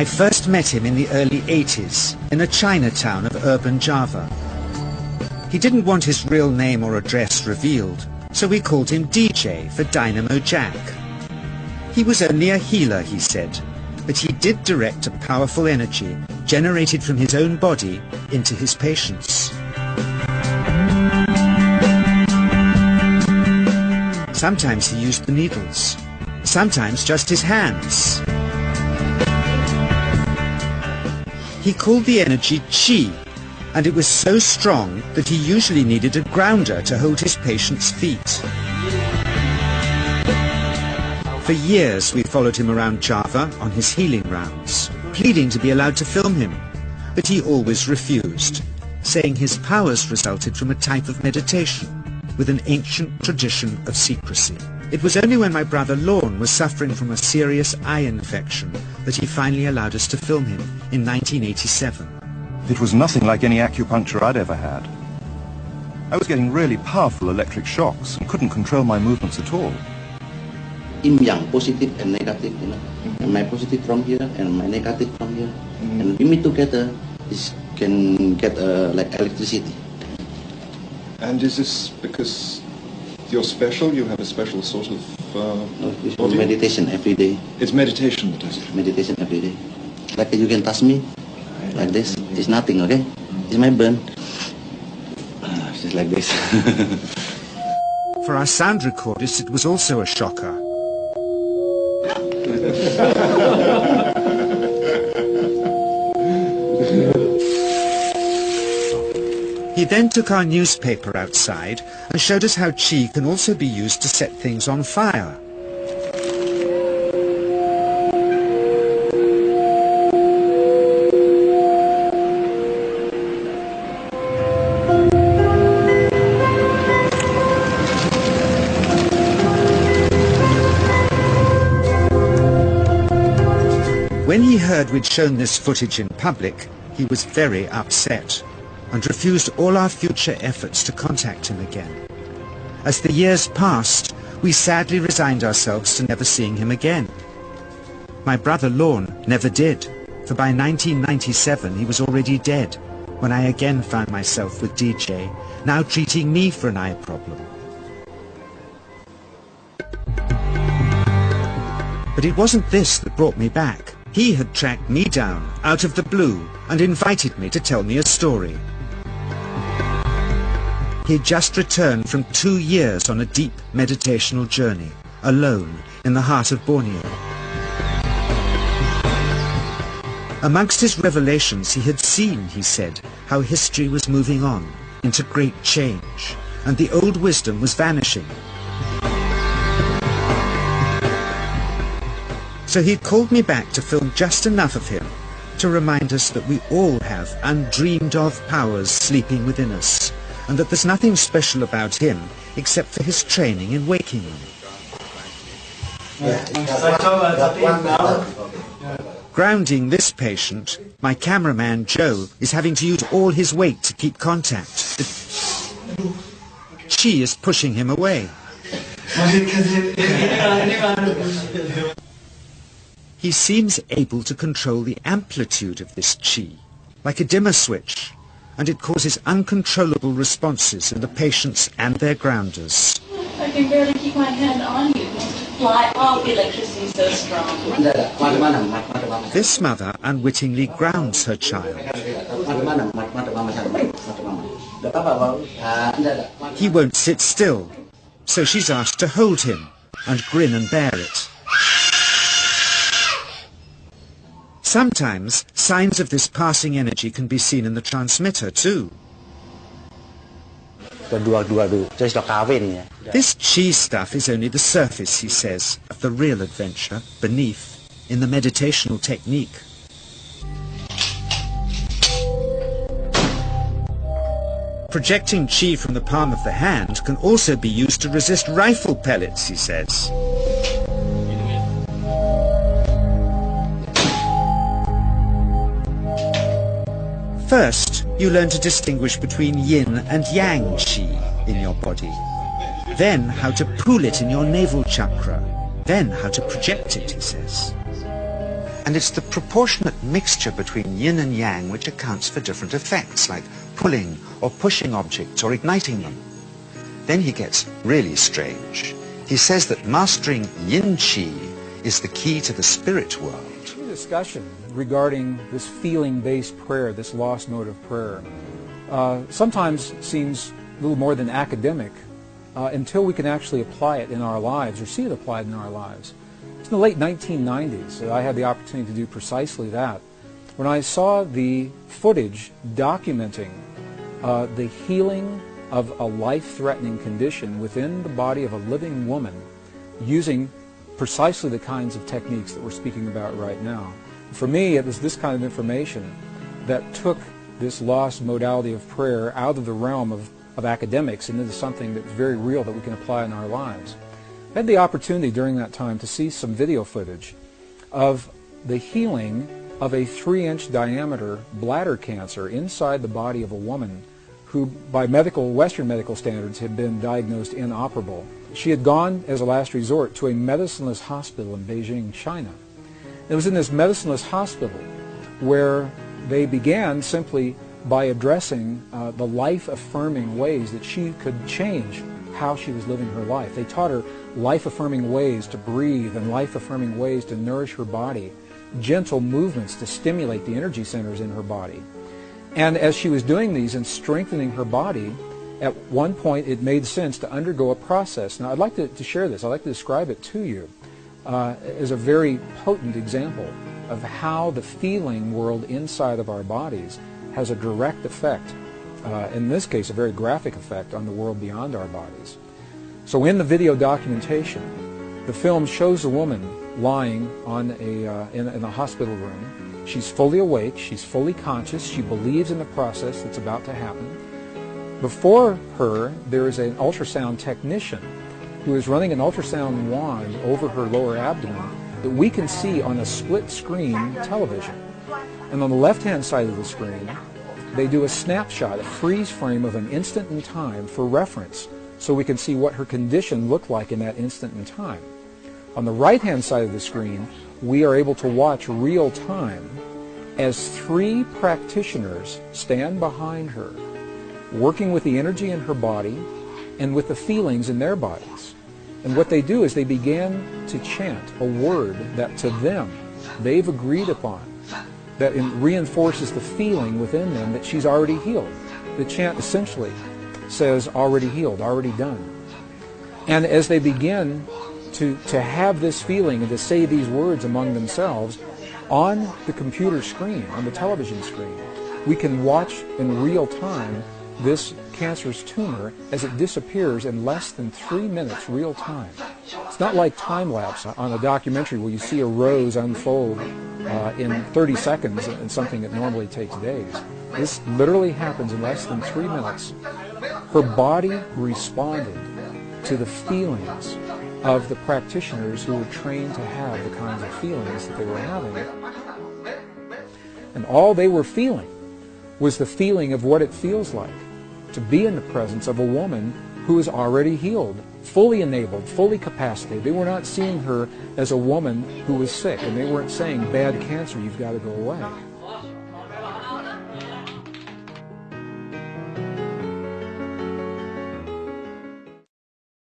I first met him in the early 80s in a Chinatown of urban Java. He didn't want his real name or address revealed, so we called him DJ for Dynamo Jack. He was only a healer, he said, but he did direct a powerful energy generated from his own body into his patients. Sometimes he used the needles, sometimes just his hands. He called the energy chi, and it was so strong that he usually needed a grounder to hold his patients' feet. For years we followed him around Java on his healing rounds, pleading to be allowed to film him, but he always refused, saying his powers resulted from a type of meditation with an ancient tradition of secrecy. It was only when my brother Lorne was suffering from a serious eye infection that he finally allowed us to film him in 1987. It was nothing like any acupuncture I'd ever had. I was getting really powerful electric shocks and couldn't control my movements at all. Yin yang, positive and negative, you know. And my positive from here and my negative from here. And we meet together, this can get like electricity. And is this because you're special? You have a special sort of it's meditation every day. It's meditation that does it? Meditation every day. Like you can touch me, like this. It's nothing, okay? It's my burn. Just like this. For our sound recordist, it was also a shocker. He then took our newspaper outside and showed us how chi can also be used to set things on fire. When he heard we'd shown this footage in public, he was very upset and refused all our future efforts to contact him again. As the years passed, we sadly resigned ourselves to never seeing him again. My brother Lorne never did, for by 1997 he was already dead, when I again found myself with DJ, now treating me for an eye problem. But it wasn't this that brought me back. He had tracked me down out of the blue and invited me to tell me a story. He had just returned from 2 years on a deep meditational journey, alone in the heart of Borneo. Amongst his revelations he had seen, he said, how history was moving on into great change, and the old wisdom was vanishing. So he'd called me back to film just enough of him to remind us that we all have undreamed of powers sleeping within us, and that there's nothing special about him except for his training in waking them. Grounding this patient, my cameraman Joe is having to use all his weight to keep contact. Chi is pushing him away. He seems able to control the amplitude of this chi, like a dimmer switch, and it causes uncontrollable responses in the patients and their grounders. I can barely keep my hand on you. Fly off, electricity so strong. This mother unwittingly grounds her child. He won't sit still, so she's asked to hold him and grin and bear it. Sometimes signs of this passing energy can be seen in the transmitter too. This chi stuff is only the surface, he says, of the real adventure beneath, in the meditational technique. Projecting chi from the palm of the hand can also be used to resist rifle pellets, he says. First, you learn to distinguish between yin and yang chi in your body. Then how to pool it in your navel chakra. Then how to project it, he says. And it's the proportionate mixture between yin and yang which accounts for different effects, like pulling or pushing objects or igniting them. Then he gets really strange. He says that mastering yin qi is the key to the spirit world. The discussion regarding this feeling-based prayer, this lost mode of prayer, sometimes seems a little more than academic until we can actually apply it in our lives or see it applied in our lives. It's in the late 1990s that I had the opportunity to do precisely that, when I saw the footage documenting the healing of a life-threatening condition within the body of a living woman using precisely the kinds of techniques that we're speaking about right now. For me, it was this kind of information that took this lost modality of prayer out of the realm of academics and into something that's very real that we can apply in our lives. I had the opportunity during that time to see some video footage of the healing of a 3-inch diameter bladder cancer inside the body of a woman who, by Western medical standards, had been diagnosed inoperable. She had gone, as a last resort, to a medicineless hospital in Beijing, China. It was in this medicineless hospital where they began simply by addressing the life-affirming ways that she could change how she was living her life. They taught her life-affirming ways to breathe and life-affirming ways to nourish her body, gentle movements to stimulate the energy centers in her body. And as she was doing these and strengthening her body, at one point it made sense to undergo a process. Now I'd like to share this. I'd like to describe it to you as a very potent example of how the feeling world inside of our bodies has a direct effect, in this case a very graphic effect, on the world beyond our bodies. So in the video documentation, the film shows a woman lying on in a hospital room. She's fully awake, she's fully conscious, she believes in the process that's about to happen. Before her, there is an ultrasound technician who is running an ultrasound wand over her lower abdomen that we can see on a split-screen television. And on the left-hand side of the screen, they do a snapshot, a freeze frame of an instant in time for reference, so we can see what her condition looked like in that instant in time. On the right-hand side of the screen, we are able to watch real time as 3 practitioners stand behind her, working with the energy in her body and with the feelings in their bodies. And what they do is they begin to chant a word that to them they've agreed upon, that reinforces the feeling within them that she's already healed. The chant essentially says, already healed, already done. And as they begin to have this feeling and to say these words among themselves, on the computer screen, on the television screen, we can watch in real time this cancerous tumor as it disappears in less than 3 minutes real time. It's not like time-lapse on a documentary where you see a rose unfold in 30 seconds and something that normally takes days. This literally happens in less than 3 minutes. Her body responded to the feelings of the practitioners who were trained to have the kinds of feelings that they were having. And all they were feeling was the feeling of what it feels like to be in the presence of a woman who is already healed, fully enabled, fully capacitated. They were not seeing her as a woman who was sick, and they weren't saying, bad cancer, you've got to go away.